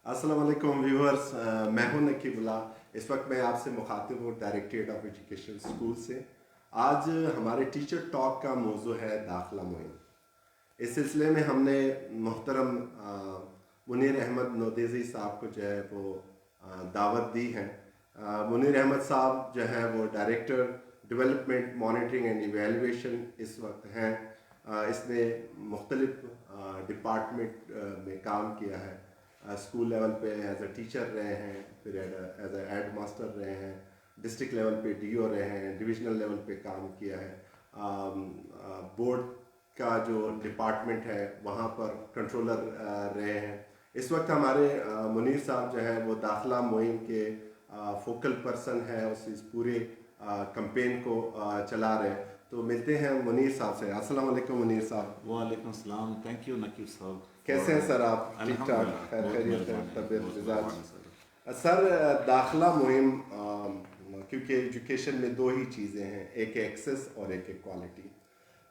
अस्सलाम वालेकुम व्यूअर्स, मैं हूं नकीबुल्ला। इस वक्त मैं आपसे मुखातिब हूँ डायरेक्टरेट ऑफ एजुकेशन स्कूल से। आज हमारे टीचर टॉक का मौजू है दाखिला मुहिम। इस सिलसिले में हमने मोहतरम मुनीर अहमद नोदेजी साहब को जो है वो दावत दी है। मुनीर अहमद साहब जो है वो director development monitoring and evaluation इस वक्त हैं। इसने मुख्तलिफ डिपार्टमेंट में काम किया है। स्कूल लेवल पे एज अ टीचर रहे हैं, फिर एज अ हेड मास्टर रहे हैं, डिस्ट्रिक्ट लेवल पे डीओ रहे हैं, डिविजनल लेवल पे काम किया है। बोर्ड का जो डिपार्टमेंट है वहाँ पर कंट्रोलर रहे हैं। इस वक्त हमारे मुनीर साहब जो है वो दाखिला मुहिम के फोकल पर्सन है, इस पूरे कैंपेन को चला रहे हैं। तो मिलते हैं मुनीर साहब से। अस्सलाम वालेकुम मुनीर साहब। वालेकुम सलाम। थैंक यू नकीब साहब। कैसे हैं सर आप? ठीक ठाक, खैर खैरियत है, तबीयत मिजाज? सर दाखिला मुहिम, क्योंकि एजुकेशन में दो ही चीज़ें हैं, एक एक्सेस और एक क्वालिटी।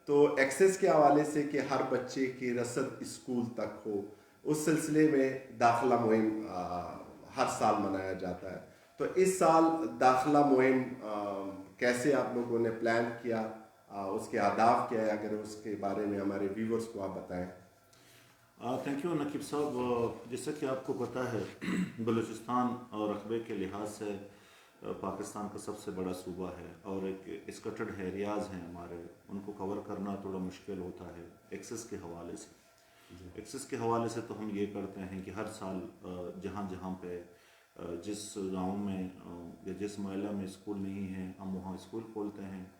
तो एक्सेस के हवाले से कि हर बच्चे की रसद स्कूल तक हो, उस सिलसिले में दाखिला मुहिम हर साल मनाया जाता है। तो इस साल दाखिला मुहिम कैसे आप लोगों ने प्लान किया, उसके आदाब क्या है, अगर उसके बारे में हमारे व्यूवर्स को आप बताएं। थैंक यू नकीब साहब। जैसा कि आपको पता है बलूचिस्तान और रकबे के लिहाज से पाकिस्तान का सबसे बड़ा सूबा है और एक स्कटर्ड एरियाज़ हैं हमारे, उनको कवर करना थोड़ा मुश्किल होता है एक्सेस के हवाले से। एक्सेस के हवाले से तो हम ये करते हैं कि हर साल जहाँ जहाँ पे जिस गांव में या जिस मोहल्ला में स्कूल नहीं है हम वहाँ स्कूल खोलते हैं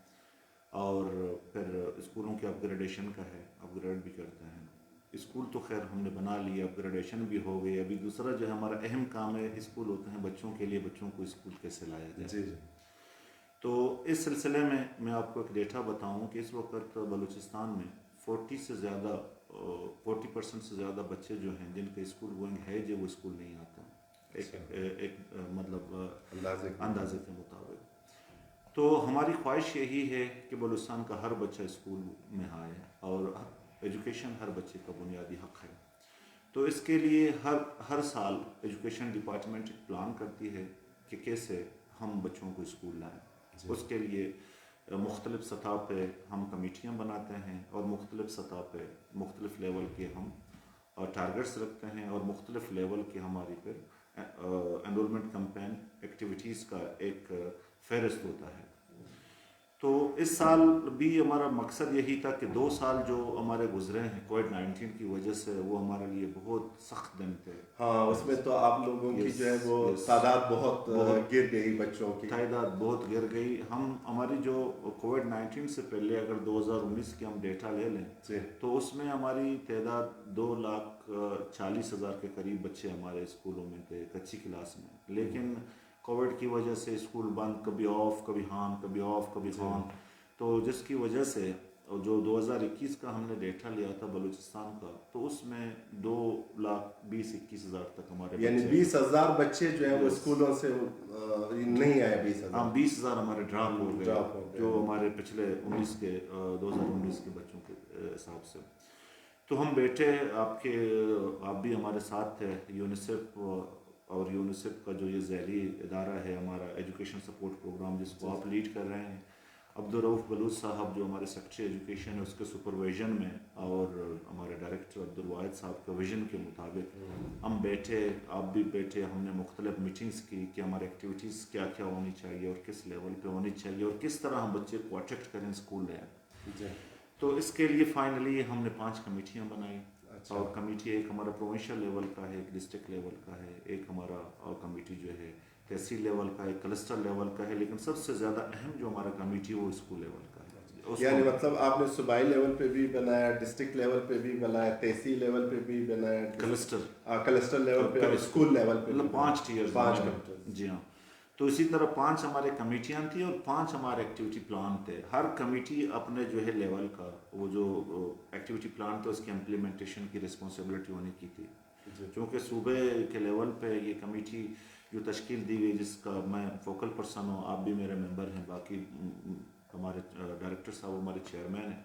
और फिर स्कूलों के अपग्रेडेशन का है, अपग्रेड भी करते हैं। स्कूल तो खैर हमने बना लिए, अपग्रेडेशन भी हो गई। अभी दूसरा जो हमारा अहम काम है, स्कूल होते हैं बच्चों के लिए, बच्चों को स्कूल कैसे लाया जाए। जी जी। तो इस सिलसिले में मैं आपको एक डेटा बताऊं कि इस वक्त बलूचिस्तान में 40% से ज़्यादा बच्चे जो हैं जिनके स्कूल गोइंग है जो वो स्कूल नहीं आते मतलब अंदाजे के मुताबिक। तो हमारी ख्वाहिश यही है कि बलूचिस्तान का हर बच्चा स्कूल में आए और एजुकेशन हर बच्चे का बुनियादी हक है। तो इसके लिए हर साल एजुकेशन डिपार्टमेंट एक प्लान करती है कि कैसे हम बच्चों को स्कूल लाएं। उसके लिए मुख्तलिफ सतह पे हम कमेटियाँ बनाते हैं और मुख्तलिफ सतह पे मुख्तलिफ लेवल के हम टारगेट्स रखते हैं और मुख्तलिफ लेवल के हमारी फिर एनरोलमेंट कैंपेन एक्टिविटीज़ का एक फहरिस्त होता है। तो इस साल भी हमारा मकसद यही था कि 2 साल जो हमारे गुजरे हैं कोविड-19 की वजह से वो हमारे लिए बहुत सख्त दिन थे। हाँ, उसमें तो आप लोगों की जो है वो तादाद बहुत गिर गई, बच्चों की तादाद बहुत गिर गई। हमारी जो कोविड-19 से पहले अगर 2019 की हम डेटा ले लें तो उसमें हमारी तादाद 2,40,000 के करीब बच्चे हमारे स्कूलों में थे कच्ची क्लास में। लेकिन कोविड की वजह से स्कूल बंद, कभी ऑफ कभी ऑन, कभी ऑफ कभी ऑन, तो जिसकी वजह से जो 2021 का हमने डेटा लिया था बलूचिस्तान का, तो उसमें 2,20,21,000 तक हमारे यानी 20,000 बच्चे जो है वो स्कूलों से नहीं आए। 20,000, हाँ 20,000 हमारे ड्रॉप हो गए जो हमारे पिछले 2019 के बच्चों के हिसाब से। तो हम बेटे आप भी हमारे साथ थे। यूनिसेफ और यूनिसेफ का जो ये ज़ैली इदारा है हमारा एजुकेशन सपोर्ट प्रोग्राम जिसको आप लीड कर रहे हैं, अब्दुर्रऊफ़ बलूच साहब जो हमारे सेक्रेटरी एजुकेशन है उसके सुपरविजन में और हमारे डायरेक्टर अब्दुल वाहिद साहब के विजन के मुताबिक हम बैठे, आप भी बैठे, हमने मुख्तलिफ मीटिंग्स की कि हमारी एक्टिविटीज़ क्या क्या होनी चाहिए और किस लेवल पे होनी चाहिए और किस तरह हम बच्चे को अट्रैक्ट करें स्कूल में। तो इसके लिए फाइनली हमने 5 कमेटियाँ बनाई। और कमेटी एक हमारा प्रोविंशियल लेवल का है, एक डिस्ट्रिक्ट लेवल का है, एक हमारा कमेटी जो है तहसील लेवल का है, क्लस्टर लेवल का है, लेकिन सबसे ज़्यादा अहम जो हमारा कमेटी वो स्कूल लेवल का है। यानी मतलब आपने सूबाई लेवल पे भी बनाया, डिस्ट्रिक्ट लेवल पे भी बनाया, तहसील लेवल पे भी बनाया, क्लस्टर लेवल पे और स्कूल लेवल पे, मतलब 5 टीयर्स। 5 जी हाँ। तो इसी तरह 5 हमारे कमेटियाँ थी और 5 हमारे एक्टिविटी प्लान थे। हर कमेटी अपने जो है लेवल का वो जो एक्टिविटी प्लान थे उसकी इम्प्लीमेंटेशन की रिस्पॉन्सिबिलिटी होने की थी। क्योंकि सूबे के लेवल पे ये कमेटी जो तश्कील दी गई जिसका मैं फोकल पर्सन हूँ, आप भी मेरे मेंबर हैं, बाकी हमारे डायरेक्टर साहब हमारे चेयरमैन हैं,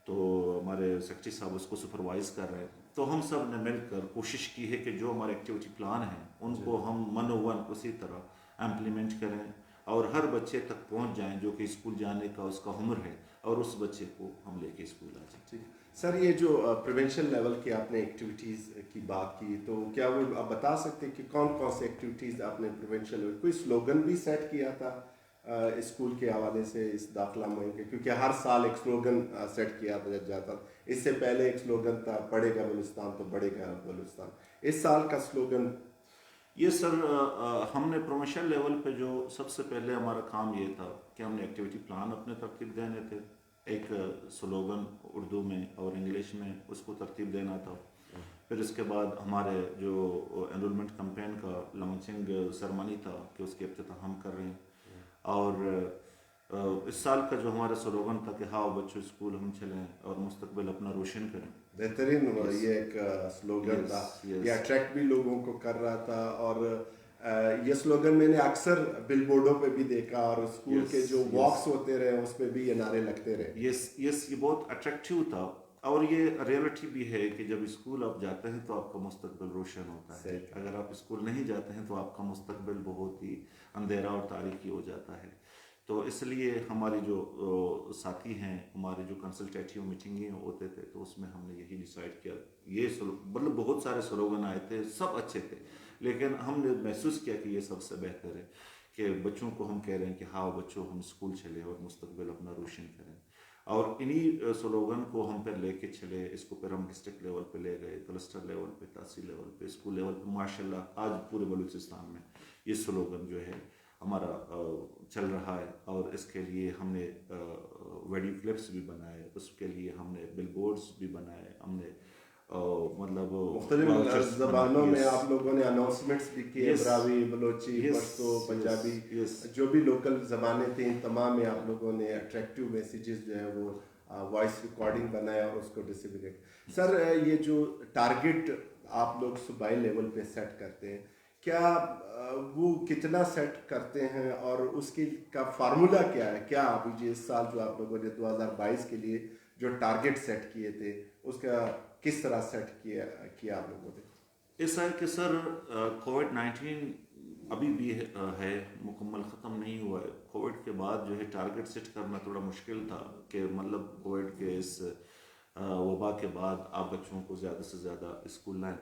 तो हमारे सेक्रेटरी साहब उसको सुपरवाइज़ कर रहे हैं। तो हम सब ने मिलकर कोशिश की है कि जो हमारे एक्टिविटी प्लान हैं उनको हम मनोवन उसी तरह इम्प्लीमेंट करें और हर बच्चे तक पहुंच जाएं जो कि स्कूल जाने का उसका हुनर है और उस बच्चे को हम लेके स्कूल आ जाएं। ठीक सर, ये जो प्रिवेंशन लेवल की आपने एक्टिविटीज़ की बात की, तो क्या वो आप बता सकते हैं कि कौन कौन से एक्टिविटीज़ आपने प्रिवेंशन लेवल, कोई स्लोगन भी सेट किया था स्कूल के हवाले से इस दाखिला मुहिम के? क्योंकि हर साल एक स्लोगन सेट किया जाता, इससे पहले एक स्लोगन था पढ़ेगा बलूचिस्तान तो बढ़ेगा बलूचिस्तान, इस साल का स्लोगन? ये सर हमने प्रोमोशन लेवल पे जो सबसे पहले हमारा काम ये था कि हमने एक्टिविटी प्लान अपने तरतीब देने थे, एक स्लोगन उर्दू में और इंग्लिश में उसको तरतीब देना था। फिर इसके बाद हमारे जो एनरोलमेंट कैंपेन का लॉन्चिंग सेरेमनी था कि उसकी इफ्तिताह हम कर रहे हैं। और इस साल का जो हमारा स्लोगन था कि हाँ बच्चों स्कूल हम चलें और मुस्तकबिल अपना रोशन करें। बेहतरीन ये एक स्लोगन था, ये अट्रैक्ट भी लोगों को कर रहा था। और ये स्लोगन मैंने अक्सर बिलबोर्डों पे भी देखा और स्कूल के जो वॉक्स होते रहे उसमें भी ये नारे लगते रहे। ये बहुत अट्रैक्टिव था और ये रियलिटी भी है कि जब स्कूल आप जाते हैं तो आपका मुस्तकबिल रोशन होता है, अगर आप स्कूल नहीं जाते हैं तो आपका मुस्तकबिल बहुत ही अंधेरा और तारीकी हो जाता है। तो इसलिए हमारी जो साथी हैं, हमारे जो कंसल्टेटिव मीटिंगें होते थे तो उसमें हमने यही डिसाइड किया, ये मतलब बहुत सारे स्लोगन आए थे, सब अच्छे थे, लेकिन हमने महसूस किया कि ये सबसे बेहतर है कि बच्चों को हम कह रहे हैं कि हाँ बच्चों हम स्कूल चले और मुस्तकबिल अपना रोशन करें। और इन्हीं स्लोगन को हम फिर लेके चले, इसको फिर हम डिस्ट्रिक्ट लेवल पे ले गए, क्लस्टर लेवल पे, तहसील लेवल पे, स्कूल लेवल पे। माशाल्लाह आज पूरे बलूचिस्तान में ये स्लोगन जो है हमारा चल रहा है और इसके लिए हमने वीडियो क्लिप्स भी बनाए, उसके लिए हमने बिलबोर्ड्स भी बनाए, हमने मतलब मुख्तलिफ ज़बानों में आप लोगों ने अनाउंसमेंट्स भी किए, बरावी, बलोची, पश्तो, पंजाबी, जो भी लोकल ज़बानें थी इन तमाम में आप लोगों ने अट्रैक्टिव मैसेजेस जो है वो वॉइस रिकॉर्डिंग बनाया और उसको डिस्ट्रीब्यूट। सर ये जो टारगेट आप लोग सूबाई लेवल पे सेट करते हैं, क्या वो कितना सेट करते हैं और उसकी का फार्मूला क्या है? क्या अभी इस साल जो आप लोगों ने 2022 के लिए जो टारगेट सेट किए थे उसका किस तरह सेट किया आप लोगों ने? ऐसा है कि सर कोविड-19 अभी भी है, मुकम्मल ख़त्म नहीं हुआ है। कोविड के बाद जो है टारगेट सेट करना थोड़ा मुश्किल था कि मतलब कोविड के इस वबा के बाद आप बच्चों को ज़्यादा से ज़्यादा स्कूल लाएं,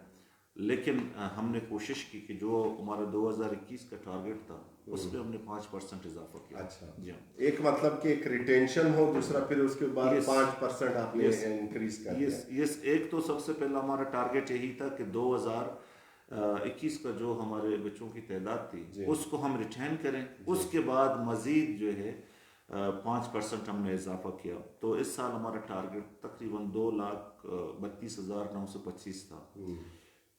लेकिन हमने कोशिश की कि जो हमारा 2021 का टारगेट था उसमें हमने 5% इजाफा किया। अच्छा जी हाँ, एक मतलब कि एक रिटेंशन हो, दूसरा फिर उसके बाद 5% आपने इंक्रीज कर दिया। यस, एक तो सबसे पहला हमारा टारगेट यही था कि 2021 का जो हमारे बच्चों की तादाद थी उसको हम रिटेन करें, उसके बाद मजीद जो है 5% हमने इजाफा किया। तो इस साल हमारा टारगेट तकरीबन 2,32,925 था।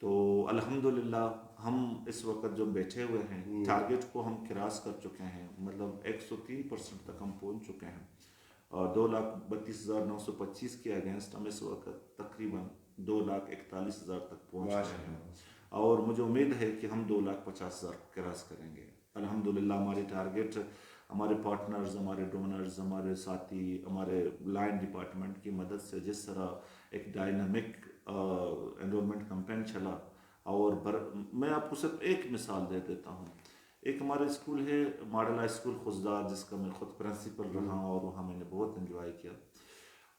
तो अल्हम्दुलिल्लाह हम इस वक्त जो बैठे हुए हैं टारगेट को हम क्रॉस कर चुके हैं, मतलब 103% तक हम पहुंच चुके हैं और 2,32,925 के अगेंस्ट हम इस वक्त तकरीबन 2,41,000 तक पहुंच गए हैं और मुझे उम्मीद है कि हम 2,50,000 क्रॉस करेंगे अल्हम्दुलिल्लाह। हमारे टारगेट, हमारे पार्टनर्स, हमारे डोनर्स, हमारे साथी, हमारे लाइन डिपार्टमेंट की मदद से जिस तरह एक डायनामिक एनरोलमेंट कैंपेन चला और मैं आपको सिर्फ एक मिसाल दे देता हूँ। एक हमारा स्कूल है मॉडल हाई स्कूल खुशदार, जिसका मैं खुद प्रिंसिपल रहा और वहाँ मैंने बहुत एंजॉय किया।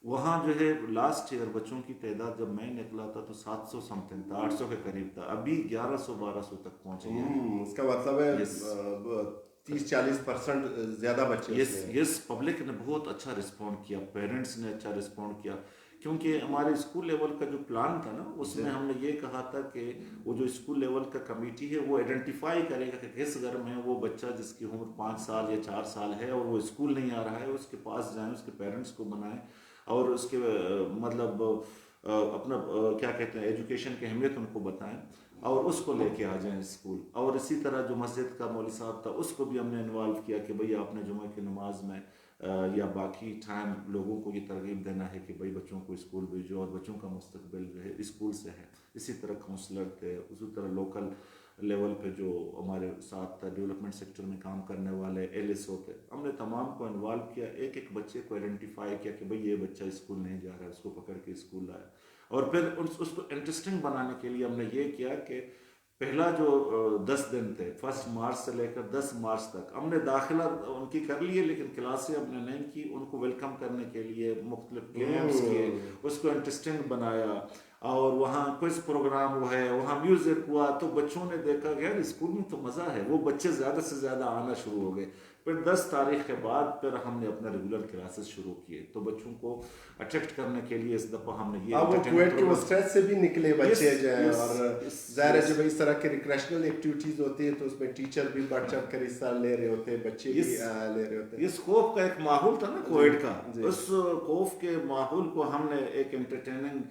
वहाँ जो है लास्ट ईयर बच्चों की तादाद जब मैं निकला था तो 700 समथिंग था, 800 के करीब था, अभी 1100-1200 तक पहुँच गया है। उसका मतलब है 30-40% ज़्यादा बच्चे। यस, पब्लिक ने बहुत अच्छा रिस्पॉन्ड किया, पेरेंट्स ने अच्छा रिस्पॉन्ड किया, क्योंकि हमारे स्कूल लेवल का जो प्लान था ना उसमें हमने ये कहा था कि वो जो स्कूल लेवल का कमेटी है वो आइडेंटिफाई करेगा कि किस घर में वो बच्चा जिसकी उम्र 5 साल या 4 साल है और वो स्कूल नहीं आ रहा है, उसके पास जाएं, उसके पेरेंट्स को बनाएं और उसके मतलब अपना क्या कहते हैं एजुकेशन की अहमियत उनको बताएं और उसको लेके आ जाएं स्कूल। और इसी तरह जो मस्जिद का मौलवी साहब था उसको भी हमने इन्वॉल्व किया कि भाई आपने जुमे की नमाज में या बाकी टाइम लोगों को ये तरगीब देना है कि भाई बच्चों को स्कूल भेजो और बच्चों का मुस्तकबिल जो है स्कूल से है। इसी तरह काउंसलर थे, उसी तरह लोकल लेवल पे जो हमारे साथ डेवलपमेंट सेक्टर में काम करने वाले LSO थे, हमने तमाम को इन्वॉल्व किया, एक एक बच्चे को आइडेंटिफाई किया कि भाई ये बच्चा स्कूल नहीं जा रहा है, उसको पकड़ के स्कूल लाया और फिर उसको इंटरेस्टिंग बनाने के लिए हमने ये किया कि पहला जो 10 दिन थे 1 मार्च से लेकर 10 मार्च तक हमने दाखिला उनकी कर लिए, लेकिन क्लासें हमने नहीं की। उनको वेलकम करने के लिए मुख्तलिफ गेम्स किए, उसको इंटरेस्टिंग बनाया, और वहाँ क्विज प्रोग्राम हुआ है, वहाँ म्यूजिक हुआ। तो बच्चों ने देखा कि यार स्कूल में तो मज़ा है, वो बच्चे ज़्यादा से ज़्यादा आना शुरू हो गए। फिर 10 तारीख के बाद फिर हमने अपना रेगुलर क्लासेस शुरू किए। तो बच्चों को अट्रैक्ट करने के लिए इस दफ़ा हमने ये वो क्वेट के वो स्ट्रेस से भी निकले बच्चे जो हैं, और ज़ाहिर है जब इस तरह के रिक्रेशनल एक्टिविटीज़ होती है तो उसमें टीचर भी बढ़ चढ़ कर हिस्सा ले रहे होते हैं, बच्चे भी ले रहे होते हैं। ये स्कोप का एक माहौल था ना कोविड का, उस कोफ के माहौल को हमने एक एंटरटेनिंग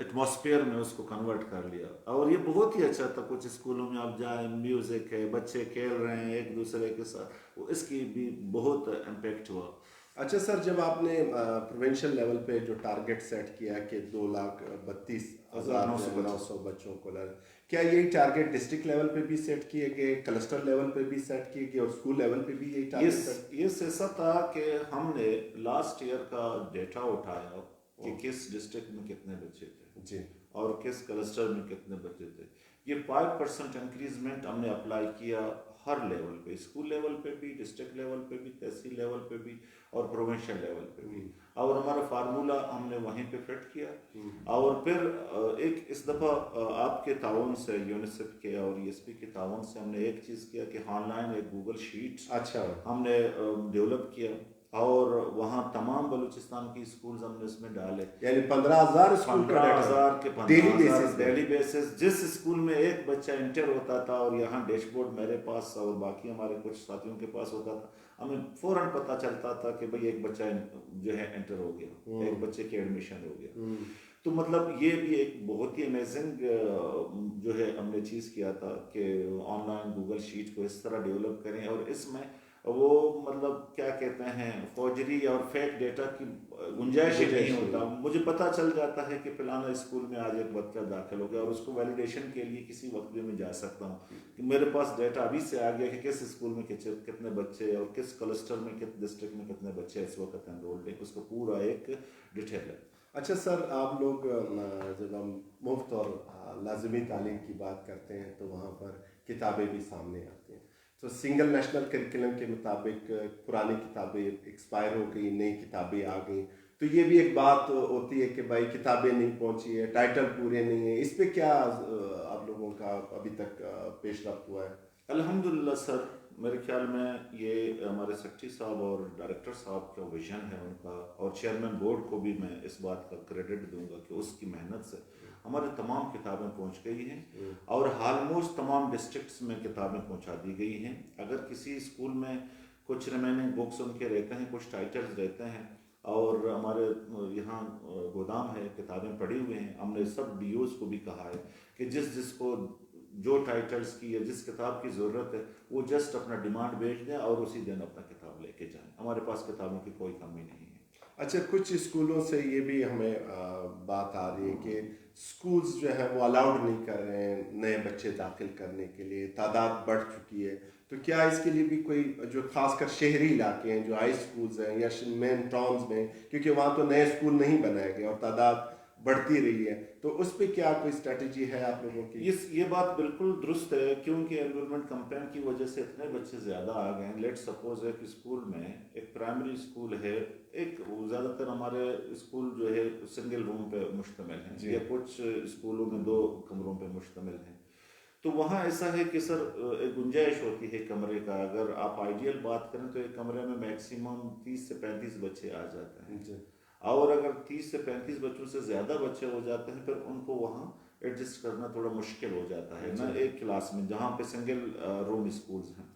एटमॉस्फेयर में उसको कन्वर्ट कर लिया, और ये बहुत ही अच्छा था। कुछ स्कूलों में आप जाए, म्यूजिक है, बच्चे खेल रहे हैं एक दूसरे के साथ, इसकी भी बहुत इम्पेक्ट हुआ। अच्छा सर, जब आपने प्रोविंशियल लेवल पे जो टारगेट सेट किया कि 2,32,900 बच्चों को क्या यही टारगेट डिस्ट्रिक्ट लेवल पे भी सेट किए गए, क्लस्टर लेवल पे भी सेट किए गए, और स्कूल लेवल पे भी यही टारगेट? ये ऐसा था कि हमने लास्ट ईयर का डेटा उठाया कि किस डिस्ट्रिक्ट में कितने बच्चे थे जी, और किस क्लस्टर में कितने बच्चे थे। ये 5% इंक्रीजमेंट हमने अप्लाई किया हर लेवल पे, स्कूल लेवल पे भी, डिस्ट्रिक्ट लेवल पे भी, तहसील लेवल पे भी, और प्रोविंशियल लेवल पे भी। और हमारा फार्मूला हमने वहीं पे फिट किया। और फिर एक इस दफ़ा आपके ताउन से, यूनिसेफ के और ESP के ताउन से हमने एक चीज़ किया कि ऑनलाइन एक गूगल शीट अच्छा हमने डेवलप किया, और वहाँ तमाम बलूचिस्तान की स्कूल्स हमने उसमें डाले। यानी 15,000 स्कूल का 15,000 के डेली बेसिस बेसिस। जिस स्कूल में एक बच्चा इंटर होता था, और यहाँ डैशबोर्ड मेरे पास और बाकी हमारे कुछ साथियों के पास होता था, हमें फौरन पता चलता था कि भाई एक बच्चा जो है एंटर हो गया, एक बच्चे की एडमिशन हो गया। तो मतलब ये भी एक बहुत ही अमेजिंग जो है हमने चीज़ किया था कि ऑनलाइन गूगल शीट को इस तरह डेवलप करें, और इसमें वो मतलब क्या कहते हैं, फौजरी और फेक डेटा की गुंजाइश ही नहीं होता। मुझे पता चल जाता है कि फलाना स्कूल में आज एक बच्चा दाखिल हो गया, और उसको वैलिडेशन के लिए किसी वक्त भी मैं जा सकता हूँ कि मेरे पास डेटा अभी से आ गया कि किस स्कूल में कितने बच्चे, और किस क्लस्टर में, किस डिस्ट्रिक्ट में कितने बच्चे इस वक्त एनरोल्ड हैं, उसका पूरा एक डिटेल है। अच्छा सर, आप लोग जब हम मुफ्त और लाजमी तालीम की बात करते हैं तो वहाँ पर किताबें भी सामने आती हैं। तो सिंगल नेशनल करिकुलम के मुताबिक पुरानी किताबें एक्सपायर हो गई, नई किताबें आ गई, तो ये भी एक बात होती है कि भाई किताबें नहीं पहुँची है, टाइटल पूरे नहीं है। इस पर क्या आप लोगों का अभी तक पेशरफ्त हुआ है? अल्हम्दुलिल्लाह सर, मेरे ख्याल में ये हमारे सेक्रेटरी साहब और डायरेक्टर साहब का विजन है उनका, और चेयरमैन बोर्ड को भी मैं इस बात का क्रेडिट दूंगा कि उसकी मेहनत से हमारी तमाम किताबें पहुंच गई हैं, और ऑलमोस्ट तमाम डिस्ट्रिक्ट्स में किताबें पहुंचा दी गई हैं। अगर किसी स्कूल में कुछ रिमेनिंग बुक्स उनके रहते हैं, कुछ टाइटल्स रहते हैं, और हमारे यहाँ गोदाम है, किताबें पड़ी हुई हैं, हमने सब DOs को भी कहा है कि जिसको जो टाइटल्स की या जिस किताब की ज़रूरत है वो जस्ट अपना डिमांड भेज दें और उसी दिन अपना किताब लेके जाएं। हमारे पास किताबों की कोई कमी नहीं है। अच्छा, कुछ स्कूलों से ये भी हमें बात आ रही है कि स्कूल्स जो है वो अलाउड नहीं कर रहे हैं नए बच्चे दाखिल करने के लिए, तादाद बढ़ चुकी है। तो क्या इसके लिए भी कोई, जो खासकर शहरी इलाके हैं, जो हाई स्कूल्स हैं या मेन टाउन्स में, क्योंकि वहाँ तो नए स्कूल नहीं बनाए गए और तादाद बढ़ती रही है, तो उस पर क्या कोई स्ट्रेटजी है आप लोगों की? ये बात बिल्कुल दुरुस्त है, क्योंकि एनरोलमेंट कैंपेन की वजह से इतने बच्चे ज़्यादा आ गए हैं। लेट सपोज है कि स्कूल में एक प्राइमरी स्कूल है, एक ज़्यादातर हमारे स्कूल जो है सिंगल रूम पे मुश्तमिल हैं, या कुछ स्कूलों में 2 कमरों पे मुश्तमिल हैं। तो वहाँ ऐसा है कि सर एक गुंजाइश होती है कमरे का। अगर आप आइडियल बात करें तो एक कमरे में मैक्सिमम 30 से 35 बच्चे आ जाते हैं, और अगर 30 से 35 बच्चों से ज़्यादा बच्चे हो जाते हैं फिर उनको वहाँ एडजस्ट करना थोड़ा मुश्किल हो जाता है ना, एक क्लास में जहाँ पे सिंगल रूम स्कूल्स हैं।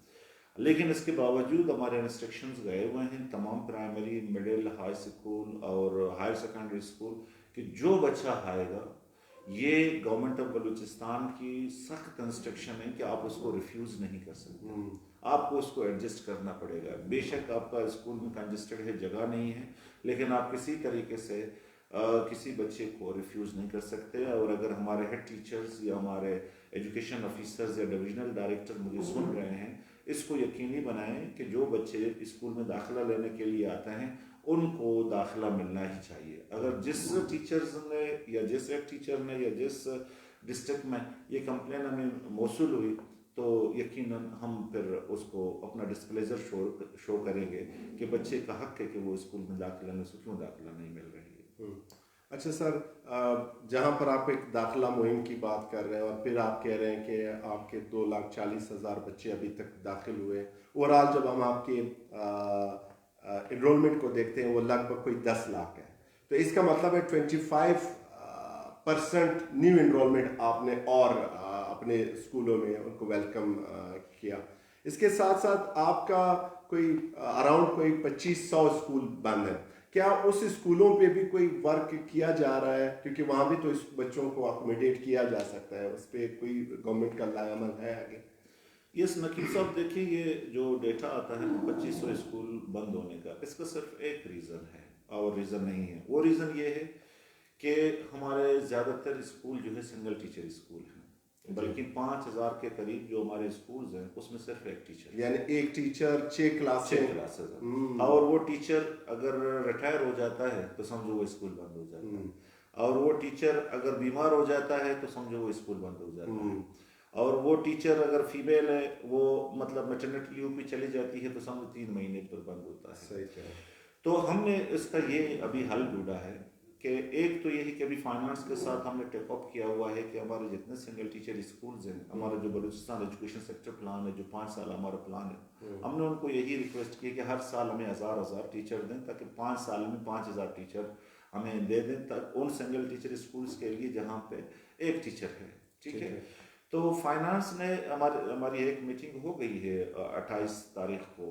लेकिन इसके बावजूद हमारे इंस्ट्रक्शंस गए हुए हैं तमाम प्राइमरी, मिडिल, हाई स्कूल और हायर सेकेंडरी स्कूल कि जो बच्चा आएगा, ये गवर्नमेंट ऑफ बलूचिस्तान की सख्त इंस्ट्रक्शन है कि आप उसको रिफ्यूज़ नहीं कर सकते, आपको उसको एडजस्ट करना पड़ेगा। बेशक आपका स्कूल में कंजस्टेड है, जगह नहीं है, लेकिन आप किसी तरीके से किसी बच्चे को रिफ्यूज़ नहीं कर सकते। और अगर हमारे हेड टीचर्स या हमारे एजुकेशन ऑफिसर्स या डिविजनल डायरेक्टर मुझे सुन रहे हैं, इसको यकीनी बनाएं कि जो बच्चे स्कूल में दाखिला लेने के लिए आते हैं उनको दाखिला मिलना ही चाहिए। अगर जिस टीचर्स ने या जिस एक टीचर ने या जिस डिस्ट्रिक्ट में ये कंप्लेन हमें मौसूल हुई तो यकीनन हम फिर उसको अपना डिस्प्लेजर शो करेंगे कि बच्चे का हक है कि वो स्कूल में दाखिला में क्यों दाखिला नहीं मिल रही है। अच्छा सर, जहाँ पर आप एक दाखिला मुहिम की बात कर रहे हैं और फिर आप कह रहे हैं कि आपके 2,40,000 बच्चे अभी तक दाखिल हुए, ओवरऑल जब हम आपके इनरोलमेंट को देखते हैं वो लगभग कोई 10 लाख है, तो इसका मतलब है 25% न्यू इनरोलमेंट आपने और अपने स्कूलों में उनको वेलकम किया। इसके साथ साथ आपका कोई अराउंड कोई 2500 स्कूल बंद है, क्या उस स्कूलों पे भी कोई वर्क किया जा रहा है, क्योंकि वहाँ भी तो इस बच्चों को अकोमोडेट किया जा सकता है, उस पर कोई गवर्नमेंट का लायामल है आगे? यस नकीब साहब, देखिए ये जो डेटा आता है 2500 स्कूल बंद होने का, इसका सिर्फ एक रीज़न है और रीज़न नहीं है। वो रीज़न ये है कि हमारे ज़्यादातर स्कूल जो है सिंगल टीचर स्कूल हैं, बल्कि 5000 के करीब जो हमारे स्कूल्स हैं उसमें सिर्फ एक टीचर, यानी एक टीचर 6 क्लासेस और वो टीचर अगर रिटायर हो जाता है तो समझो वो स्कूल बंद हो जाता है, और वो टीचर अगर बीमार हो जाता है तो समझो वो स्कूल बंद हो जाता है, और वो टीचर अगर फीमेल है वो मतलब मैटरनिटी लीव पे चली जाती है तो समझो 3 महीने पर बंद होता है। सही। तो हमने इसका ये अभी हल ढूंढा है कि एक तो यही कि अभी फाइनेंस के साथ हमने टेक अप किया हुआ है कि हमारे जितने सिंगल टीचर स्कूल्स हैं, हमारा जो बलूचिस्तान एजुकेशन सेक्टर प्लान है, जो 5 साल हमारा प्लान है, हमने उनको यही रिक्वेस्ट की कि हर साल हमें 1000 टीचर दें, ताकि 5 साल में 5000 टीचर हमें दे दें, तक उन सिंगल टीचर स्कूल्स के लिए जहाँ पे एक टीचर है। ठीक है, तो फाइनेंस ने हमारी एक मीटिंग हो गई है 28 तारीख को,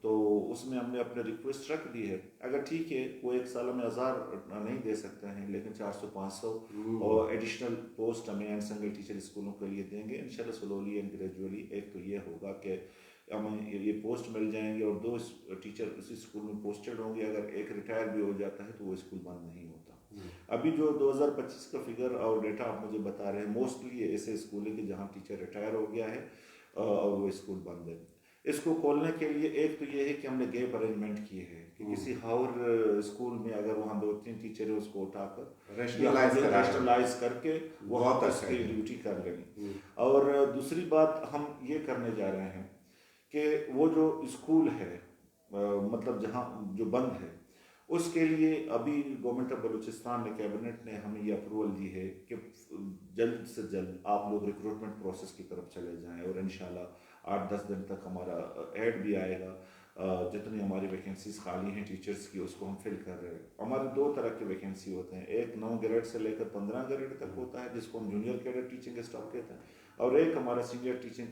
तो उसमें हमने अपने रिक्वेस्ट रख दी है। अगर ठीक है वो एक साल में 1000 नहीं दे सकते हैं, लेकिन 400-500 और एडिशनल पोस्ट हमें एंड सिंगल टीचर स्कूलों के लिए देंगे इंशाल्लाह स्लोली एंड ग्रेजुअली। एक तो ये होगा कि हमें ये पोस्ट मिल जाएंगे और 2 टीचर उसी स्कूल में पोस्टेड होंगे। अगर एक रिटायर भी हो जाता है तो वो स्कूल बंद नहीं होता। अभी जो 2025 का फिगर और डेटा आप मुझे बता रहे हैं, मोस्टली ऐसे स्कूल है कि जहाँ टीचर रिटायर हो गया है और वो स्कूल बंद है। इसको खोलने के लिए एक तो ये है कि हमने गैप अरेंजमेंट किए हैं कि किसी और स्कूल में अगर वहाँ 2-3 टीचर है उसको उठाकर रैशनलाइज करके वहाँ पर उसकी ड्यूटी कर लेंगे। और दूसरी बात हम ये करने जा रहे हैं कि वो जो स्कूल है मतलब जहाँ जो बंद है उसके लिए अभी गवर्नमेंट ऑफ बलूचिस्तान ने, कैबिनेट ने हमें ये अप्रूवल दी है कि जल्द से जल्द आप लोग रिक्रूटमेंट प्रोसेस की तरफ चले जाएं और इंशाल्लाह 8-10 दिन तक हमारा ऐड भी आएगा। जितनी हमारी वैकेंसीज खाली हैं टीचर्स की उसको हम फिल कर रहे हैं। हमारे 2 तरह के वैकेंसी होते हैं, एक 9 ग्रेड से लेकर 15 ग्रेड तक होता है जिसको हम जूनियर कैडर टीचिंग स्टाफ कहते हैं, और एक हमारा सीनियर टीचिंग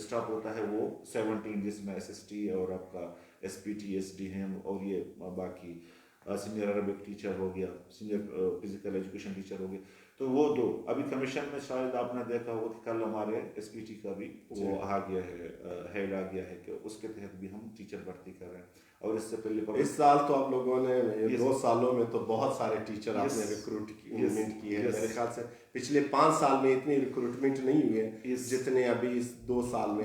स्टाफ होता है वो 17 जिसमें SST और आपका SPT SD हैं और ये बाकी सीनियर अरबिक टीचर हो गया, सीनियर फिजिकल एजुकेशन टीचर हो गया। तो वो 2 अभी कमीशन में शायद आपने देखा होगा कि कल हमारे SPT का भी वो आ गया है, हेड आ गया है कि उसके तहत भी हम टीचर भर्ती कर रहे हैं। और इससे पहले इस साल तो आप लोगों ने 2 सालों में तो बहुत सारे टीचर आपने रिक्रूटमेंट किए हैं। मेरे ख्याल से पिछले 5 साल में इतनी रिक्रूटमेंट नहीं हुई है जितने अभी इस 2 साल में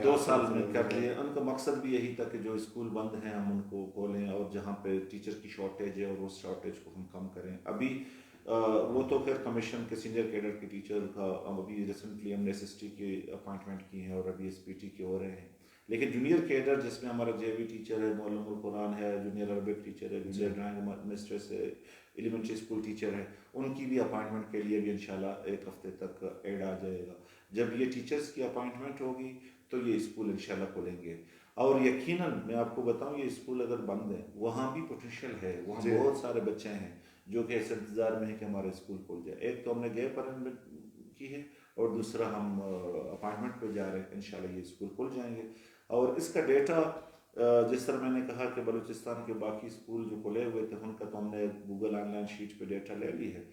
कर लिए। उनका मकसद भी यही था कि जो स्कूल बंद हैं हम उनको खोलें और जहाँ पे टीचर की शॉर्टेज है और उस शॉर्टेज को हम कम करें। अभी वो तो खैर कमीशन के सीनियर कैडर के टीचर का अभी रिसेंटली हमने SST की अपॉइंटमेंट की है और अभी SPT के हो रहे हैं, लेकिन जूनियर कैडर जिसमें हमारा JV टीचर है, मौलमुल कुरान है, जूनियर अरबिक टीचर है, जूनियर ड्राइंग मिस्ट्रेस है, एलिमेंट्री स्कूल टीचर है, उनकी भी अपॉइंटमेंट के लिए भी इंशाल्लाह 1 हफ्ते तक ऐड आ जाएगा। जब ये टीचर्स की अपॉइंटमेंट होगी तो ये स्कूल इंशाल्लाह खुलेंगे। और यकीनन मैं आपको बताऊं ये स्कूल अगर बंद है वहाँ भी पोटेंशियल है, वहाँ बहुत सारे बच्चे हैं जो कि ऐसे इंतजार में है कि हमारा स्कूल खुल जाए। एक तो हमने गैप अरेंजमेंट की है और दूसरा हम अपॉइंटमेंट पे जा रहे हैं, इंशाल्लाह ये स्कूल खुल जाएंगे। और इसका डेटा जिस तरह मैंने कहा कि बलूचिस्तान के बाकी स्कूल जो खुले हुए थे उनका तो हमने गूगल ऑनलाइन शीट पे डेटा ले ली है,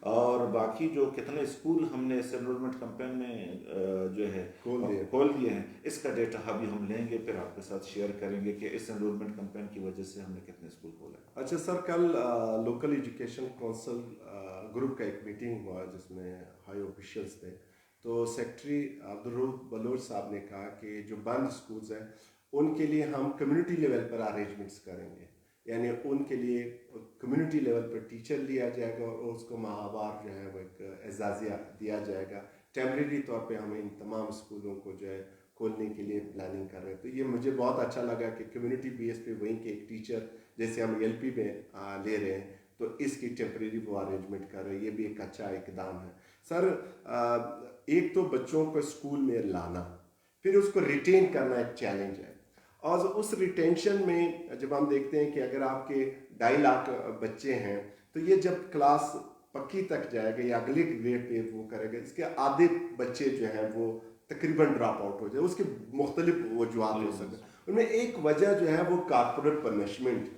और बाकी जो कितने स्कूल हमने इस एनरोलमेंट कैंपेन में जो है खोल दिए हैं इसका डेटा अभी हम लेंगे, फिर आपके साथ शेयर करेंगे कि इस एनरोलमेंट कैंपेन की वजह से हमने कितने स्कूल खोले। अच्छा सर, कल लोकल एजुकेशन काउंसिल ग्रुप का एक मीटिंग हुआ जिसमें हाई ऑफिशियल्स थे, तो सेक्रेटरी अब्दुल बलोच साहब ने कहा कि जो बंद स्कूल्स हैं उनके लिए हम कम्युनिटी लेवल पर अरेंजमेंट्स करेंगे, यानी उनके लिए कम्युनिटी लेवल पर टीचर लिया जाएगा और उसको माहवार जो है वो एक एजाज़िया दिया जाएगा। टेम्परेरी तौर पे हम इन तमाम स्कूलों को जो है खोलने के लिए प्लानिंग कर रहे हैं। तो ये मुझे बहुत अच्छा लगा कि कम्युनिटी बेस पे वहीं के एक टीचर जैसे हम एलपी में ले रहे हैं तो इसकी टेम्परेरी वो अरेंजमेंट कर रहे हैं। ये भी एक अच्छा इकदाम है। सर एक तो बच्चों को स्कूल में लाना, फिर उसको रिटेन करना एक चैलेंज है। और उस रिटेंशन में जब हम देखते हैं कि अगर आपके 2.5 लाख बच्चे हैं तो ये जब क्लास पक्की तक जाएगा या अगले ग्रेड पे वो करेगा, इसके आधे बच्चे जो हैं वो तकरीबन ड्रॉप आउट हो जाए। उसके मुख्तलिफ वजूहत हो सकते हैं। उनमें एक वजह जो है वो कारपोरेट पनिशमेंट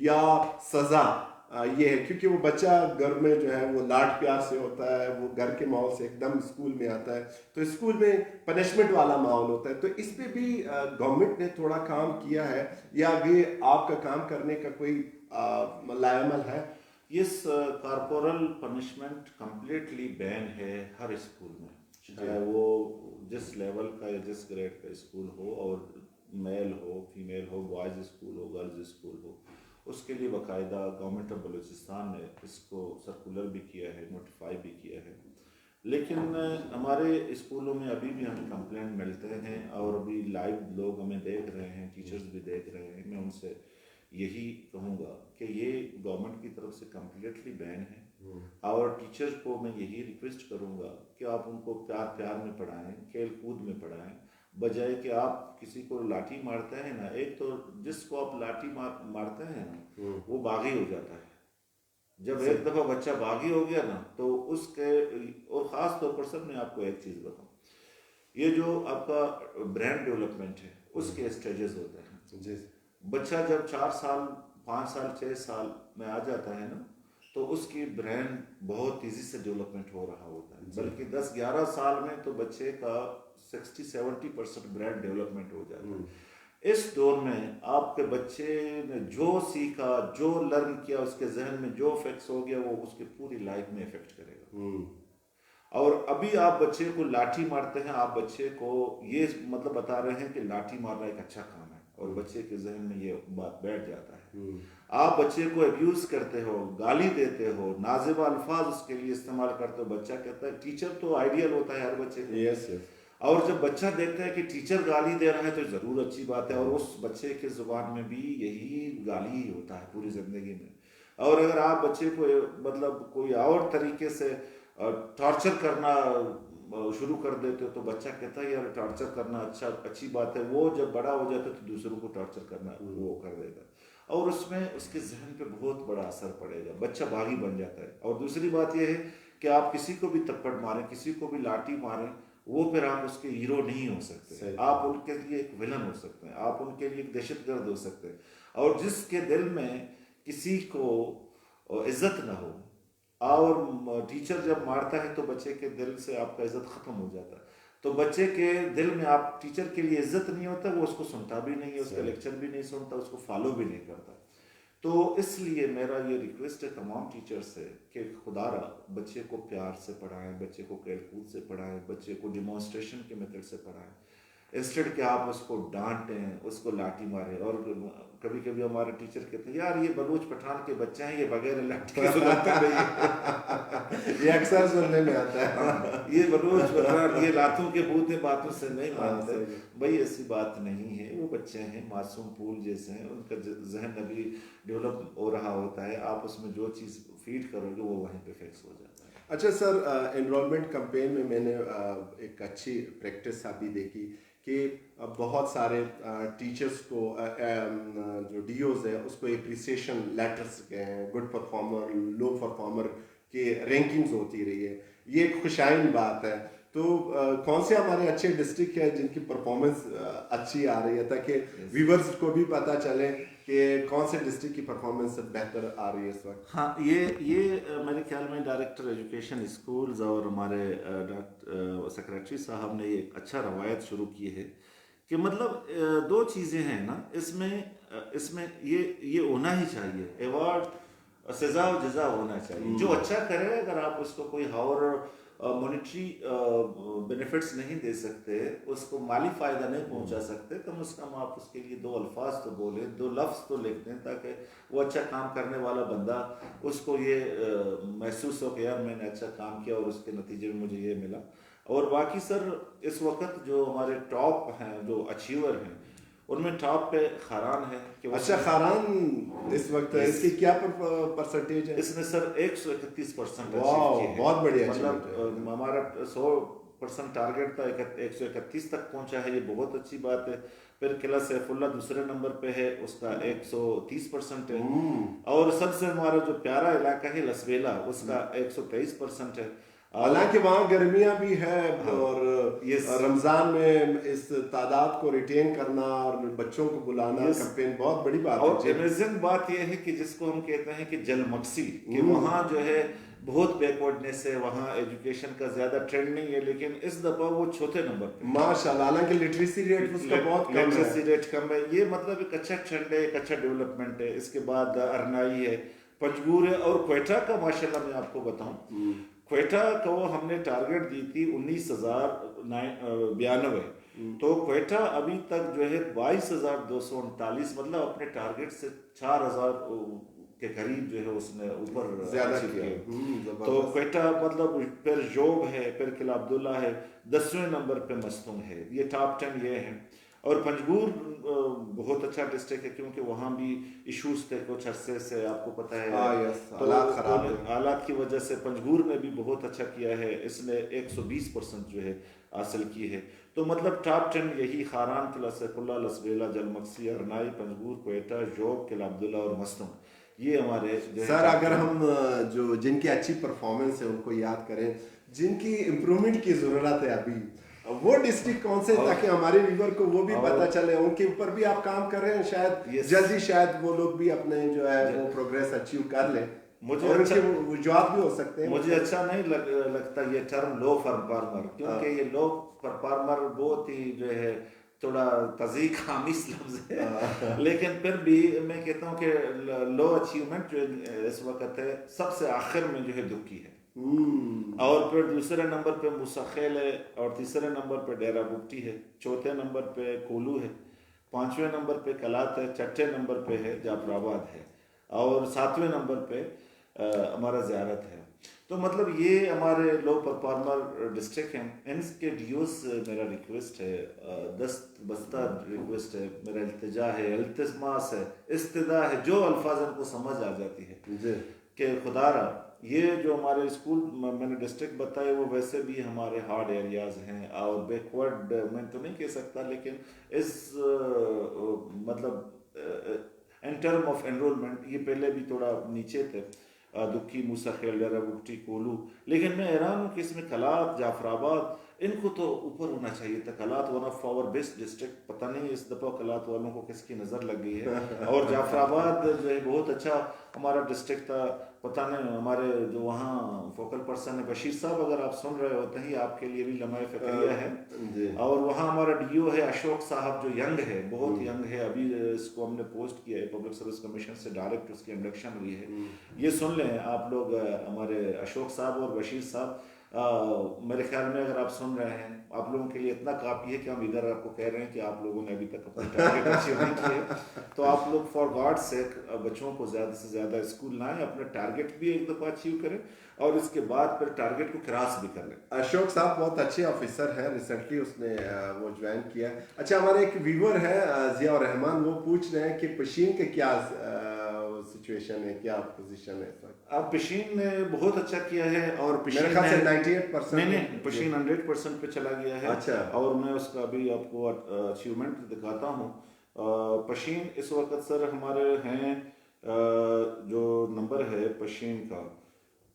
या सज़ा ये है, क्योंकि वो बच्चा घर में जो है वो लाड प्यार से होता है, वो घर के माहौल से एकदम स्कूल में आता है तो स्कूल में पनिशमेंट वाला माहौल होता है। तो इस पे भी गवर्नमेंट ने थोड़ा काम किया है या ये आपका काम करने का कोई लायमल है? Yes, corporal punishment completely ban है हर स्कूल में, चाहे वो जिस लेवल का या जिस ग्रेड का स्कूल हो, और मेल हो, फीमेल हो, बॉयज़ स्कूल हो, गर्ल्स स्कूल हो, उसके लिए बाकायदा गवर्नमेंट ऑफ बलूचिस्तान ने इसको सर्कुलर भी किया है, नोटिफाई भी किया है। लेकिन हमारे स्कूलों में अभी भी हमें कंप्लेंट मिलते हैं और अभी लाइव लोग हमें देख रहे हैं, टीचर्स भी देख रहे हैं। मैं उनसे यही कहूँगा कि ये गवर्नमेंट की तरफ से कम्प्लीटली बैन है। और टीचर्स को मैं यही रिक्वेस्ट करूँगा कि आप उनको प्यार प्यार में पढ़ाएं, खेल कूद में पढ़ाएं, बजाय कि आप किसी को लाठी मारते हैं ना, एक तो जिसको आप लाठी मारते हैं ना वो बागी हो जाता है। जब एक दफ़ा बच्चा बागी हो गया ना तो उसके, और ख़ास तौर पर सर मैं आपको एक चीज़ बताऊँ, ये जो आपका ब्रेन डेवलपमेंट है उसके स्टेजेस होते हैं। बच्चा जब 4 साल 5 साल 6 साल में आ जाता है ना तो उसकी ब्रेन बहुत तेज़ी से डेवलपमेंट हो रहा होता है, बल्कि 10-11 साल में तो बच्चे का 60-70% ब्रेन डेवलपमेंट हो जाता है। इस दौर में आपके बच्चे ने जो सीखा, जो लर्न किया, उसके जहन में जो इफेक्ट्स हो गया वो उसकी पूरी लाइफ में इफेक्ट करेगा। और अभी आप बच्चे को लाठी मारते हैं, आप बच्चे को ये मतलब बता रहे हैं कि लाठी मारना एक अच्छा काम है, और बच्चे के जहन में ये बात बैठ जाता है। आप बच्चे को अब्यूज करते हो, गाली देते हो, नाज़िब अल्फाज उसके लिए इस्तेमाल करते हो, बच्चा कहता है, टीचर तो आइडियल होता है हर बच्चे को। यस। और जब बच्चा देखता है कि टीचर गाली दे रहा है तो ज़रूर अच्छी बात है, और उस बच्चे के ज़ुबान में भी यही गाली ही होता है पूरी ज़िंदगी में। और अगर आप बच्चे को मतलब कोई और तरीके से टॉर्चर करना शुरू कर देते हो तो बच्चा कहता है यार टॉर्चर करना अच्छी बात है। वो जब बड़ा हो जाता है तो दूसरों को टॉर्चर करना वो कर देगा, और उसमें उसके जहन पे बहुत बड़ा असर पड़ेगा, बच्चा बागी बन जाता है। और दूसरी बात यह है कि आप किसी को भी थप्पड़ मारें, किसी को भी लाठी मारें, वो फिर आप उसके हीरो नहीं हो सकते, आप उनके लिए एक विलन हो सकते हैं, आप उनके लिए एक दहशतगर्द हो सकते हैं। और जिसके दिल में किसी को इज्जत ना हो, और टीचर जब मारता है तो बच्चे के दिल से आपका इज्जत खत्म हो जाता है, तो बच्चे के दिल में आप टीचर के लिए इज्जत नहीं होता, वो उसको सुनता भी नहीं है, उसका लेक्चर भी नहीं सुनता, उसको फॉलो भी नहीं करता। तो इसलिए मेरा ये रिक्वेस्ट है तमाम टीचर से कि खुदारा बच्चे को प्यार से पढ़ाएं, बच्चे को खेल कूद से पढ़ाएं, बच्चे को डिमॉन्स्ट्रेशन के मेथड से पढ़ाएं, इंस्टेड कि आप उसको डांटें, उसको लाठी मारें। और कभी कभी हमारे टीचर कहते हैं यार ये बलूच पठान के बच्चे हैं, ये बगैर लाठी के सुनाते नहीं। ये अक्सर सुनने में आता है। ये बलूच पठान ये लातों के बूते बातों से नहीं मानते। भाई ऐसी बात नहीं है, वो बच्चे हैं, मासूम फूल जैसे हैं, उनका जहन अभी डेवलप हो रहा होता है, आप उसमें जो चीज़ फीड करोगे वो वहीं पे फिक्स हो जाता है। अच्छा सर, एनरोलमेंट कैंपेन में मैंने एक अच्छी प्रैक्टिस अभी देखी कि बहुत सारे टीचर्स को जो डीओज है उसको एप्रिसिएशन लेटर्स गए हैं, गुड परफॉर्मर, लो परफॉर्मर की रैंकिंग्स होती रही है, ये एक खुशाइन बात है। तो कौन से हमारे अच्छे डिस्ट्रिक्ट है जिनकी परफॉर्मेंस अच्छी आ रही है, ताकि व्यूवर्स को भी पता चले कि कौन से डिस्ट्रिक्ट की परफॉर्मेंस बेहतर आ रही है इस वक्त? हाँ, ये मेरे ख्याल में डायरेक्टर एजुकेशन स्कूल्स और हमारे सेक्रेटरी साहब ने ये अच्छा रवायत शुरू की है कि मतलब दो चीज़ें हैं ना इसमें ये होना ही चाहिए, अवार्ड सजा और जजा होना चाहिए। जो अच्छा करे अगर आप उसको कोई और मॉनिटरी बेनिफिट्स नहीं दे सकते, उसको माली फ़ायदा नहीं पहुंचा सकते, कम से कम आप उसके लिए 2 अल्फाज तो बोलें, 2 लफ्ज़ तो लिख दें, ताकि वो अच्छा काम करने वाला बंदा उसको ये महसूस हो कि यार मैंने अच्छा काम किया और उसके नतीजे में मुझे ये मिला। और बाकी सर इस वक्त जो हमारे टॉप हैं, जो अचीवर हैं, उनमें टॉप पे खारान है कि अच्छा, खारान इस वक्त इसकी क्या परसेंटेज है? इसने सर 131% वाह, बहुत बढ़िया। मतलब हमारा 100% टारगेट था, 131 तक पहुंचा है, ये बहुत अच्छी बात है। फिर किला सैफुल्ला दूसरे नंबर पे है, उसका 130% है। और सबसे हमारा जो प्यारा इलाका है लसबेला, उसका 123% है। हालांकि वहाँ गर्मियाँ भी है। हाँ, और रमजान में इस तादाद को रिटेन करना और बच्चों को बुलाना कैंपेन बहुत बड़ी बात है। और अमेजिंग बात यह है कि जिसको हम कहते हैं कि जलमक्सी, कि वहाँ जो है बहुत बैकवर्डनेस है, वहाँ एजुकेशन का ज्यादा ट्रेंड नहीं है, लेकिन इस दफा वो चौथे नंबर पे माशाल्लाह। हालांकि लिटरेसी रेट उसका बहुत कम है। लिटरेसी रेट कम है, ये मतलब एक अच्छा ट्रेंड है, एक अच्छा डेवलपमेंट है। इसके बाद अरनाई है, पंजगूर है, और क्वेटा का माशाल्लाह मैं आपको बताऊं, क्वेटा को हमने टारगेट दी थी 19,092, तो क्वेटा अभी तक जो है 22,239, मतलब अपने टारगेट से 4,000 के करीब जो है उसने ऊपर ज्यादा किया। तो क्वेटा मतलब, फिर जोग है, फिर किला अब्दुल्ला है, 10वें नंबर पे मस्तूम है। ये टॉप 10 ये है। और पंजगूर बहुत अच्छा डिस्ट्रिक्ट है, क्योंकि वहाँ भी इश्यूज थे कुछ अरसे से, आपको पता है। तो हालात की वजह से पंजगूर ने भी बहुत अच्छा किया है, इसने 120% जो है हासिल की है। तो मतलब टॉप 10 यही खारान, किला सैफुल्ला, लसबेला, जलमक्सी, अरनाई, पंजगूर, क्वेटा, जोग, किला अब्दुल्ला और मस्तूम, ये हमारे सर। अगर हम जो जिनकी अच्छी परफॉर्मेंस है उनको याद करें, जिनकी इम्प्रूवमेंट की जरूरत है अभी, वो डिस्ट्रिक्ट कौन से, ताकि हमारे व्यूअर को वो भी पता चले, उनके ऊपर भी आप काम कर रहे हैं, शायद जल्दी शायद वो लोग भी अपने जो है वो प्रोग्रेस अचीव कर लें। मुझे और अच्छा, जॉब भी हो सकते हैं। मुझे अच्छा नहीं लगता ये टर्म लो परफॉर्मर, क्योंकि ये लो परफॉर्मर बहुत ही जो है थोड़ा तज़ीक आमिस लफ्ज़ है। लेकिन फिर भी मैं कहता हूँ कि लो अचीवमेंट जो इस वक्त है, सबसे आखिर में जो है दुखी है। और फिर दूसरे नंबर पे मुसाखेल है, और तीसरे नंबर पे डेरा बुगटी है, चौथे नंबर पे कोलू है, 5वें नंबर पे कलात है, छठे नंबर पे है जाफराबाद है, और 7वें नंबर पे हमारा ज़ियारत है। तो मतलब ये हमारे लो परफॉर्मर डिस्ट्रिक्ट हैं। इनके डीओ से मेरा रिक्वेस्ट है, दस्त बस्ता रिक्वेस्ट है, मेरा इल्तिजा है, इल्तिमास है, इस्तिदा है, जो अल्फाज इनको समझ आ जाती है कि खुदारा ये जो हमारे स्कूल मैंने डिस्ट्रिक्ट बताए, वो वैसे भी हमारे हार्ड एरियाज़ हैं, और बैकवर्ड मैं तो नहीं कह सकता, लेकिन इस मतलब इन टर्म ऑफ एनरोलमेंट ये पहले भी थोड़ा नीचे थे, दुखी, मुसाखेल, डेरा बुगटी, कोलू। लेकिन मैं हैरान हूँ कि इसमें कलात, जाफराबाद, इनको तो ऊपर होना चाहिए था। Kalat one of our best district, पता नहीं इस दफ़ा कलात वालों को किसकी नज़र लग गई है। और जाफराबाद जो है बहुत अच्छा हमारा डिस्ट्रिक्ट था, पता नहीं हमारे जो वहाँ फोकल पर्सन है बशीर साहब, अगर आप सुन रहे होते हैं, आपके लिए भी लम्हा फ़िक्रिया है। और वहाँ हमारा डीओ है अशोक साहब, जो यंग है, बहुत यंग है, अभी इसको हमने पोस्ट किया है पब्लिक सर्विस कमीशन से, डायरेक्ट उसकी इंडक्शन हुई है। ये सुन लें आप लोग, हमारे अशोक साहब और बशीर साहब, मेरे ख्याल में अगर आप सुन रहे हैं, आप लोगों के लिए इतना काफ़ी है कि हम इधर आपको कह रहे हैं कि आप लोगों ने अभी तक अपने टारगेट अचीव नहीं किए। तो आप लोग फॉर गॉड सेक बच्चों को ज़्यादा से ज़्यादा स्कूल लाएं, अपने टारगेट भी एक दफ़ा अचीव करें, और इसके बाद फिर टारगेट को क्रॉस भी कर लें। अशोक साहब बहुत अच्छे ऑफिसर हैं, रिसेंटली उसने वो ज्वाइन किया। अच्छा, हमारे एक व्यूअर है जिया रहमान, वो पूछ रहे हैं कि पशीन के क्या सिचुएशन है, क्या पोजीशन है इस वक्त? अब पशीन ने बहुत अच्छा किया है, और मेरे ख्याल से 98% नहीं, पशीन 100% पे चला गया है। अच्छा। और मैं उसका अभी आपको अचीवमेंट दिखाता हूँ। पशीन इस वक्त सर हमारे हैं, जो नंबर है पशीन का,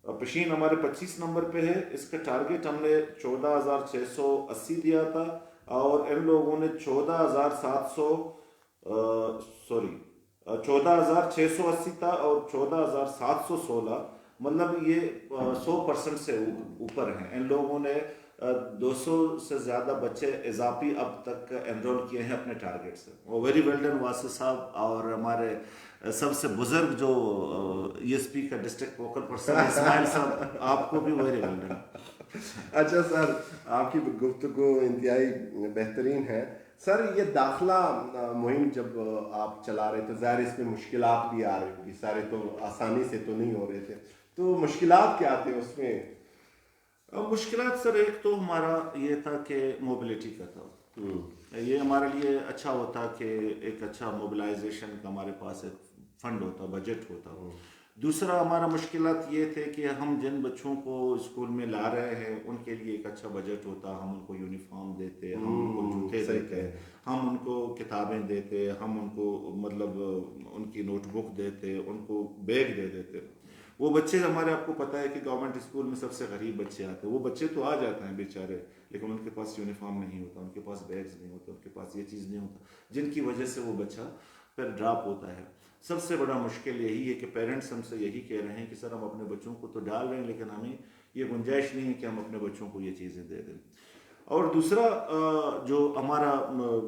पशीन हमारे 25 नंबर पे है। इसका टारगेट हमने 14,680 दिया था, और इन लोगों ने 14,680 था, और 14,716, मतलब ये 100% से ऊपर हैं। इन लोगों ने 200 से ज़्यादा बच्चे इजाफी अब तक एनरोल किए हैं अपने टारगेट से। वो वेरी वेल डन वासिफ साहब, और हमारे सबसे बुजुर्ग जो ESP का डिस्ट्रिक्ट वोकल पर्सन इस्माइल साहब, आपको भी वेरी वेल डन। अच्छा सर, आपकी गुफ्तगू इंतहाई बेहतरीन है। सर ये दाखिला मुहिम जब आप चला रहे थे, ज़ाहिर इसमें मुश्किलात भी आ रही होगी, सारे तो आसानी से तो नहीं हो रहे थे, तो मुश्किलात क्या थे उसमें? मुश्किलात सर, एक तो हमारा ये था कि मोबिलिटी का था। ये हमारे लिए अच्छा होता कि एक अच्छा मोबिलाइजेशन का हमारे पास एक फंड होता, बजट होता। दूसरा हमारा मुश्किलात ये थे कि हम जिन बच्चों को स्कूल में ला रहे हैं उनके लिए एक अच्छा बजट होता, हम उनको यूनिफॉर्म देते, हम उनको जूते देते, हम उनको किताबें देते, हम उनको मतलब उनकी नोटबुक देते, उनको बैग दे देते। वो बच्चे हमारे, आपको पता है कि गवर्नमेंट स्कूल में सबसे गरीब बच्चे आते हैं, वो बच्चे तो आ जाते हैं बेचारे, लेकिन उनके पास यूनिफॉर्म नहीं होता, उनके पास बैग्स नहीं होते, उनके पास ये चीज़ नहीं होता, जिनकी वजह से वो बच्चा फिर ड्रॉप होता है। सबसे बड़ा मुश्किल यही है कि पेरेंट्स हमसे यही कह रहे हैं कि सर हम अपने बच्चों को तो डाल रहे हैं, लेकिन हमें ये गुंजाइश नहीं है कि हम अपने बच्चों को ये चीज़ें दे दें। और दूसरा जो हमारा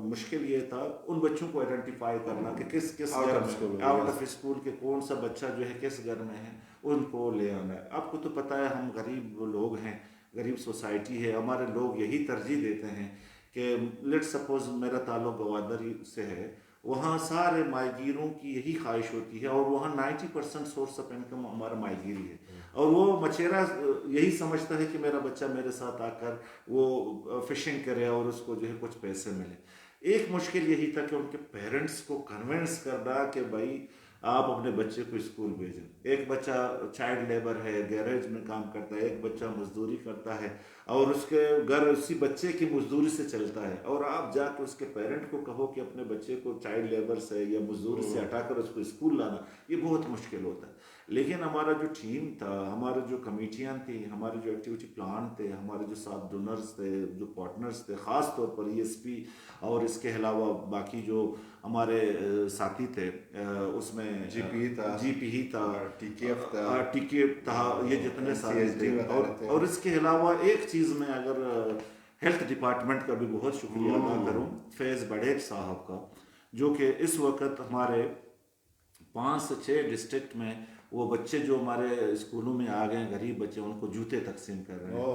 मुश्किल ये था उन बच्चों को आइडेंटिफाई करना कि किस किस घर में, आउट ऑफ स्कूल के कौन सा बच्चा जो है किस घर में है, उनको ले आना है। आपको तो पता है हम गरीब लोग हैं, गरीब सोसाइटी है, हमारे लोग यही तरजीह देते हैं कि लेट सपोज मेरा ताल्लुक गवादरी से है, वहाँ सारे माहीगीरों की यही ख्वाहिश होती है, और वहाँ 90% सोर्स ऑफ इनकम हमारा माहीगीरी है, और वो मछेरा यही समझता है कि मेरा बच्चा मेरे साथ आकर वो फिशिंग करे और उसको जो है कुछ पैसे मिले। एक मुश्किल यही था कि उनके पेरेंट्स को कन्विंस करना कि भाई आप अपने बच्चे को स्कूल भेजें। एक बच्चा चाइल्ड लेबर है, गैरेज में काम करता है, एक बच्चा मजदूरी करता है, और उसके घर उसी बच्चे की मजदूरी से चलता है, और आप जाके उसके पेरेंट को कहो कि अपने बच्चे को चाइल्ड लेबर से या मजदूरी से हटाकर उसको स्कूल लाना, ये बहुत मुश्किल होता है। लेकिन हमारा जो टीम था, हमारे जो कमेटियाँ थी, हमारे जो एक्टिविटी प्लान थे, हमारे जो साथ डोनर्स थे, जो पार्टनर्स थे, ख़ास तौर पर ESP, और इसके अलावा बाकी जो हमारे साथी थे, उसमें GP ही था, TKF था, ये जितने सारे थे। और इसके अलावा एक चीज़ में अगर हेल्थ डिपार्टमेंट का भी बहुत शुक्रिया अदा करूँ, फैज़ बड़ेज साहब का, जो कि इस वक्त हमारे 5 से 6 डिस्ट्रिक्ट में वो बच्चे जो हमारे स्कूलों में आ गए, गरीब बच्चे, उनको जूते तकसीम कर रहे हैं।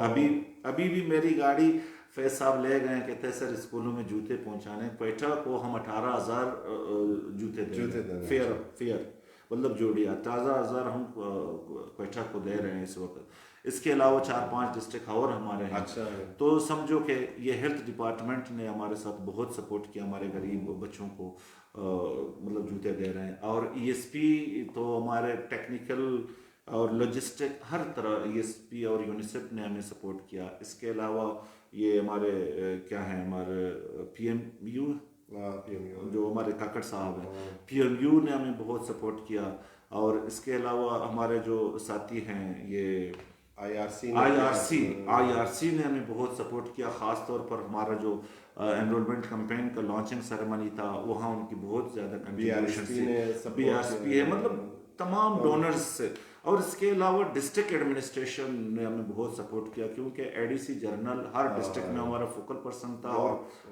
अभी भी मेरी गाड़ी फैज साहब ले गए, कहते हैं सर स्कूलों में जूते पहुंचाने। क्वेटा को हम 18,000 जूते दे फेयर मतलब जोड़ी 18,000 हम क्वेटा को दे रहे हैं इस वक्त। इसके अलावा 4-5 डिस्ट्रिक्ट और हमारे हैं। अच्छा है। तो समझो कि ये हेल्थ डिपार्टमेंट ने हमारे साथ बहुत सपोर्ट किया, हमारे गरीब बच्चों को मतलब जूते दे रहे हैं। और ESP तो हमारे टेक्निकल और लॉजिस्टिक हर तरह ESP और यूनिसेफ ने हमें सपोर्ट किया। इसके अलावा ये हमारे क्या हैं, हमारे PMU जो हमारे काकड़ साहब हैं, PMU ने हमें बहुत सपोर्ट किया। और इसके अलावा हमारे जो साथी हैं ये IRC ने हमें बहुत सपोर्ट किया। ख़ास तौर पर हमारा जो एनरोलमेंट कैंपेन का लॉन्चिंग सेरेमनी था, वहाँ उनकी बहुत ज़्यादा कंट्रीब्यूशन थी। BRSP है, मतलब तमाम डोनर्स से। और इसके अलावा डिस्ट्रिक्ट एडमिनिस्ट्रेशन ने हमें बहुत सपोर्ट किया, क्योंकि ADC जनरल हर डिस्ट्रिक्ट में हमारा फोकल पर्सन था,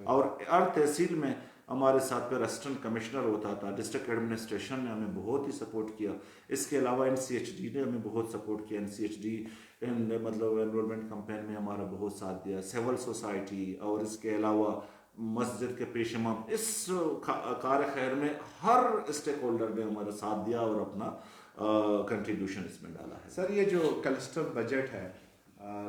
और हर तहसील में हमारे साथ पे असिस्टेंट कमिश्नर होता था। डिस्ट्रिक्ट एडमिनिस्ट्रेशन ने हमें बहुत ही सपोर्ट किया। इसके अलावा NCHD ने हमें बहुत सपोर्ट किया। NCHD मतलब एनरोलमेंट कैंपेन में हमारा बहुत साथ दिया। सिविल सोसाइटी और इसके अलावा मस्जिद के पेशमा, इस कार्य खैर में हर स्टेक होल्डर ने हमारा साथ दिया और अपना कंट्रीब्यूशन इसमें डाला है। सर ये जो क्लस्टर बजट है,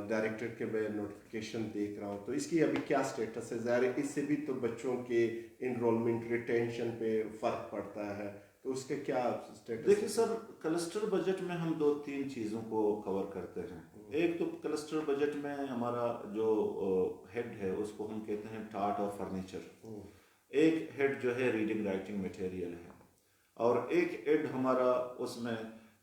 डायरेक्टरेट के मैं नोटिफिकेशन देख रहा हूँ, तो इसकी अभी क्या स्टेटस है? ज़ाहिर इससे भी तो बच्चों के इनरोलमेंट रिटेंशन पे फ़र्क पड़ता है, तो उसके क्या स्टेटस? देखिए सर, क्लस्टर बजट में हम 2-3 चीज़ों को कवर करते हैं। एक तो क्लस्टर बजट में हमारा जो हेड है उसको हम कहते हैं टाट और फर्नीचर। एक हेड जो है रीडिंग राइटिंग मटेरियल है, और एक हेड हमारा उसमें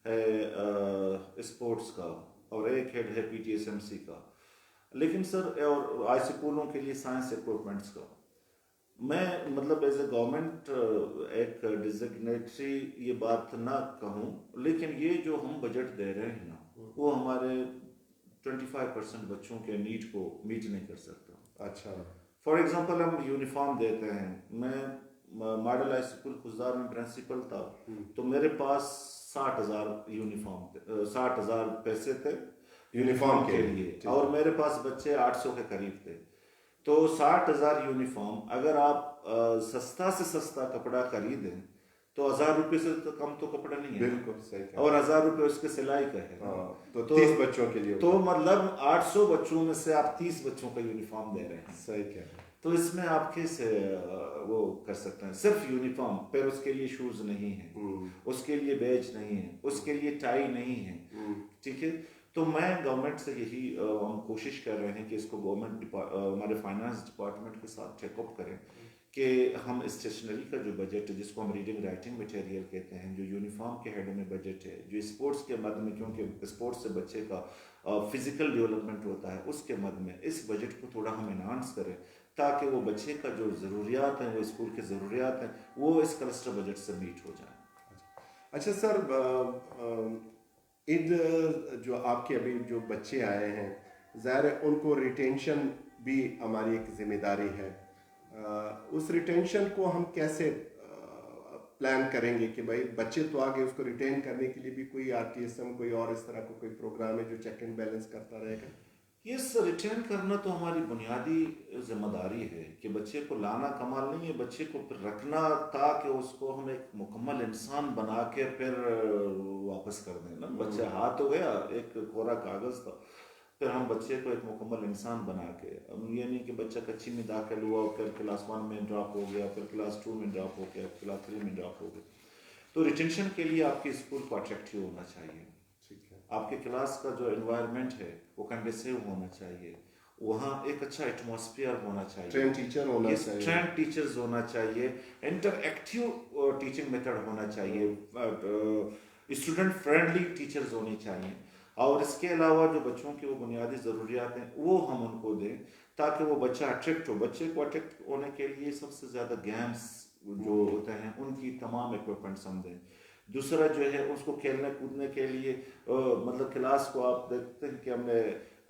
है स्पोर्ट्स का, और एक हेड है PTSMC का। लेकिन सर, और हाई स्कूलों के लिए साइंस इक्विपमेंट्स का, मैं मतलब एज ए गवर्नमेंट एक डिजिग्नेटरी ये बात ना कहूँ, लेकिन ये जो हम बजट दे रहे हैं ना, वो हमारे 25% बच्चों के नीड को मीट नहीं कर सकता। अच्छा, फॉर एग्जांपल हम यूनिफॉर्म देते हैं। मैं मॉडल हाई स्कूल खुजदार में प्रिंसिपल था, तो मेरे पास 60,000 यूनिफॉर्म थे, 60,000 पैसे थे यूनिफॉर्म के लिए, और मेरे पास बच्चे 800 के करीब थे। तो 60,000 यूनिफॉर्म, अगर आप सस्ता से सस्ता कपड़ा खरीदें तो 1,000 रुपये से तो कम तो कपड़ा नहीं है। बिल्कुल सही, और 1,000 रुपये उसके सिलाई का है। तो 30 बच्चों के लिए, तो मतलब 800 बच्चों में से आप 30 बच्चों का यूनिफॉर्म दे रहे हैं। सही कह रहे हैं। तो इसमें आप कैसे वो कर सकते हैं? सिर्फ यूनिफॉर्म, फिर उसके लिए शूज नहीं है, उसके लिए बैज नहीं है, उसके लिए टाई नहीं है, ठीक है। तो मैं गवर्नमेंट से यही हम कोशिश कर रहे हैं कि इसको गवर्नमेंट हमारे फाइनेंस डिपार्टमेंट के साथ चेकअप करें कि हम स्टेशनरी का जो बजट है, जिसको हम रीडिंग राइटिंग मटेरियल कहते हैं, जो यूनिफॉर्म के हेड में बजट है, जो स्पोर्ट्स के मद में, क्योंकि स्पोर्ट्स से बच्चे का फिजिकल डेवलपमेंट होता है, उसके मद में इस बजट को थोड़ा हम एनहांस करें, ताकि वो बच्चे का जो ज़रूरियात हैं, वो स्कूल के ज़रूरियात हैं, वो इस क्लस्टर बजट से मीट हो जाए। अच्छा सर, इन जो आपके अभी जो बच्चे आए हैं, ज़ाहिर है उनको रिटेंशन भी हमारी एक जिम्मेदारी है। उस रिटेंशन को हम कैसे प्लान करेंगे कि भाई बच्चे तो आगे, उसको रिटेन करने के लिए भी कोई RTSM, कोई और इस तरह का कोई प्रोग्राम है जो चेक एंड बैलेंस करता रहेगा? यस, रिटेन करना तो हमारी बुनियादी जिम्मेदारी है कि बच्चे को लाना कमाल नहीं है, बच्चे को फिर रखना, ताकि उसको हम एक मुकम्मल इंसान बना के फिर वापस कर दें ना। बच्चा हाथ हो गया, एक कोरा कागज़ था, फिर हम बच्चे को एक मुकम्मल इंसान बना के, अब ये नहीं कि बच्चा कच्ची में दाखिल हुआ फिर क्लास 1 में ड्रॉप हो गया, फिर क्लास 2 में ड्रॉप हो गया, क्लास 3 में ड्रॉप हो गया। तो रिटेंशन के लिए आपके स्कूल को अट्रैक्टिव होना चाहिए, आपके क्लास का जो एनवायरनमेंट है वो कंडीसिव होना चाहिए, वहाँ एक अच्छा एटमॉस्फेयर होना चाहिए, ट्रेन टीचर होना चाहिए, ट्रेन टीचर्स होना चाहिए, इंटरएक्टिव टीचिंग मेथड होना चाहिए, स्टूडेंट फ्रेंडली टीचर्स होनी चाहिए, और इसके अलावा जो बच्चों की वो बुनियादी ज़रूरियात हैं वो हम उनको दें, ताकि वो बच्चा अट्रैक्ट हो। बच्चे को अट्रैक्ट होने के लिए सबसे ज़्यादा गेम्स जो होते हैं उनकी तमाम इक्विपमेंट्स हम दें। दूसरा जो है उसको खेलने कूदने के लिए मतलब क्लास को आप देखते हैं कि हमने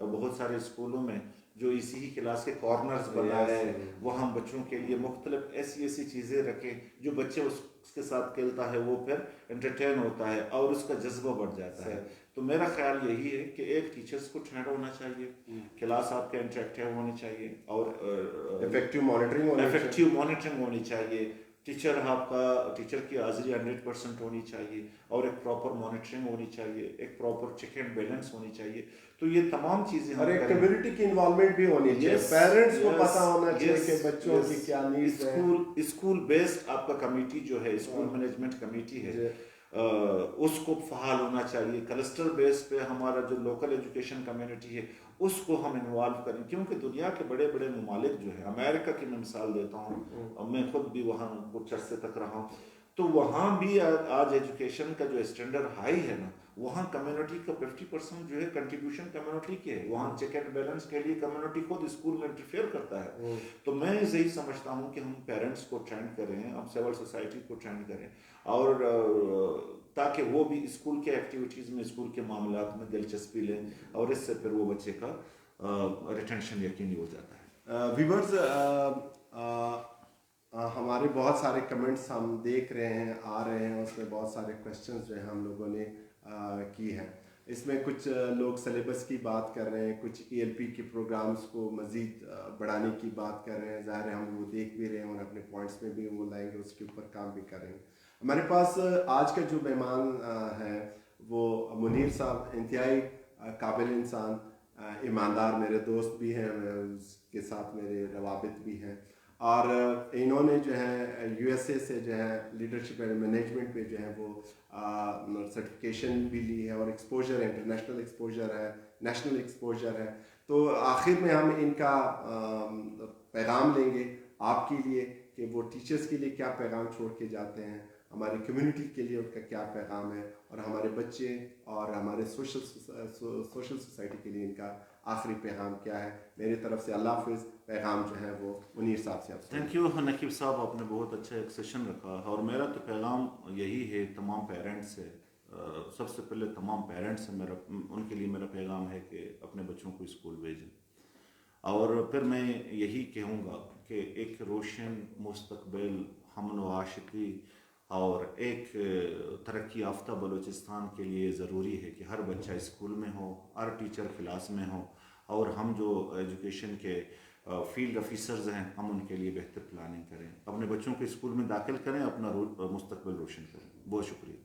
बहुत सारे स्कूलों में जो इसी ही क्लास के कॉर्नर्स बनाए हैं, वहाँ बच्चों के लिए मुख्तलिफ ऐसी चीज़ें रखें जो बच्चे उसके साथ खेलता है, वो फिर एंटरटेन होता है और उसका जज्बा बढ़ जाता है। तो मेरा ख्याल यही है कि एक टीचर्स को ट्रेंड होना चाहिए, क्लास आपके इंटरेक्टिव होनी चाहिए, और इफेक्टिव मॉनिटरिंग होनी चाहिए। टीचर की हाजिरी 100% होनी चाहिए, और एक प्रॉपर मॉनिटरिंग होनी चाहिए, एक प्रॉपर चेक एंड बैलेंस होनी चाहिए। तो ये तमाम चीजें, और एक कम्युनिटी की इन्वॉल्वमेंट भी होनी चाहिए, पेरेंट्स को पता होना चाहिए कि बच्चों की क्या नीड्स है। स्कूल बेस्ड आपका कमेटी जो है, स्कूल मैनेजमेंट कमेटी है, उसको फहाल होना चाहिए। क्लस्टर बेस पे हमारा जो लोकल एजुकेशन कम्युनिटी है उसको हम इन्वॉल्व करें, क्योंकि दुनिया के बड़े बड़े ममालिक जो है, अमेरिका की मैं मिसाल देता हूँ, मैं खुद भी वहाँ कुछ अर्से तक रहा हूँ, तो वहाँ भी आज एजुकेशन का जो स्टैंडर्ड हाई है ना, वहाँ कम्युनिटी का 50% जो है कंट्रीब्यूशन कम्युनिटी के है। वहाँ चेक एंड बैलेंस के लिए कम्युनिटी खुद स्कूल में इंटरफेयर करता है। तो मैं यही समझता हूँ कि हम पेरेंट्स को ट्रेंड करें, हम सिविल सोसाइटी को ट्रेंड करें, और ताकि वो भी स्कूल के एक्टिविटीज़ में, स्कूल के मामलात में दिलचस्पी लें, और इससे फिर वो बच्चे का रिटेंशन यकीनी हो जाता है। व्यूअर्स, हमारे बहुत सारे कमेंट्स हम देख रहे हैं, आ रहे हैं, उसमें बहुत सारे क्वेश्चंस जो है हम लोगों ने की हैं। इसमें कुछ लोग सिलेबस की बात कर रहे हैं, कुछ ELP के प्रोग्राम्स को मज़ीद बढ़ाने की बात कर रहे हैं। ज़ाहिर है हम वो देख भी रहे हैं और अपने पॉइंट्स में भी वो लाएंगे, उसके ऊपर काम भी करेंगे। हमारे पास आज का जो मेहमान है वो मुनीर साहब, इंतहाई काबिल इंसान, ईमानदार, मेरे दोस्त भी हैं, उसके साथ मेरे रवाबित भी हैं, और इन्होंने जो है USA से जो है लीडरशिप एंड मैनेजमेंट पे जो है वो सर्टिफिकेशन भी ली है, और एक्सपोजर है, इंटरनेशनल एक्सपोजर है, नेशनल एक्सपोजर है। तो आखिर में हम इनका पैगाम लेंगे आपके लिए कि वो टीचर्स के लिए क्या पैगाम छोड़ के जाते हैं, हमारी कम्युनिटी के लिए उनका क्या पैगाम है, और हमारे बच्चे और हमारे सोशल सोसाइटी के लिए इनका आखिरी पैगाम क्या है। मेरी तरफ से अल्लाह हाफिज़। पैगाम जो है वो मुनीर साहब से आपसे। थैंक यू नकीब साहब, आपने बहुत अच्छा एक सेशन रखा, और मेरा तो पैगाम यही है तमाम पेरेंट्स से। सबसे पहले तमाम पेरेंट्स से उनके लिए मेरा पैगाम है कि अपने बच्चों को स्कूल भेजें, और फिर मैं यही कहूँगा कि एक रोशन मुस्तकबिल, हमन व आशिकी और एक तरक्की याफ्ता बलूचिस्तान के लिए ज़रूरी है कि हर बच्चा स्कूल में हो, हर टीचर क्लास में हो, और हम जो एजुकेशन के फील्ड ऑफिसर्स हैं हम उनके लिए बेहतर प्लानिंग करें, अपने बच्चों को स्कूल में दाखिल करें, अपना मुस्तकबिल रोशन करें। बहुत शुक्रिया।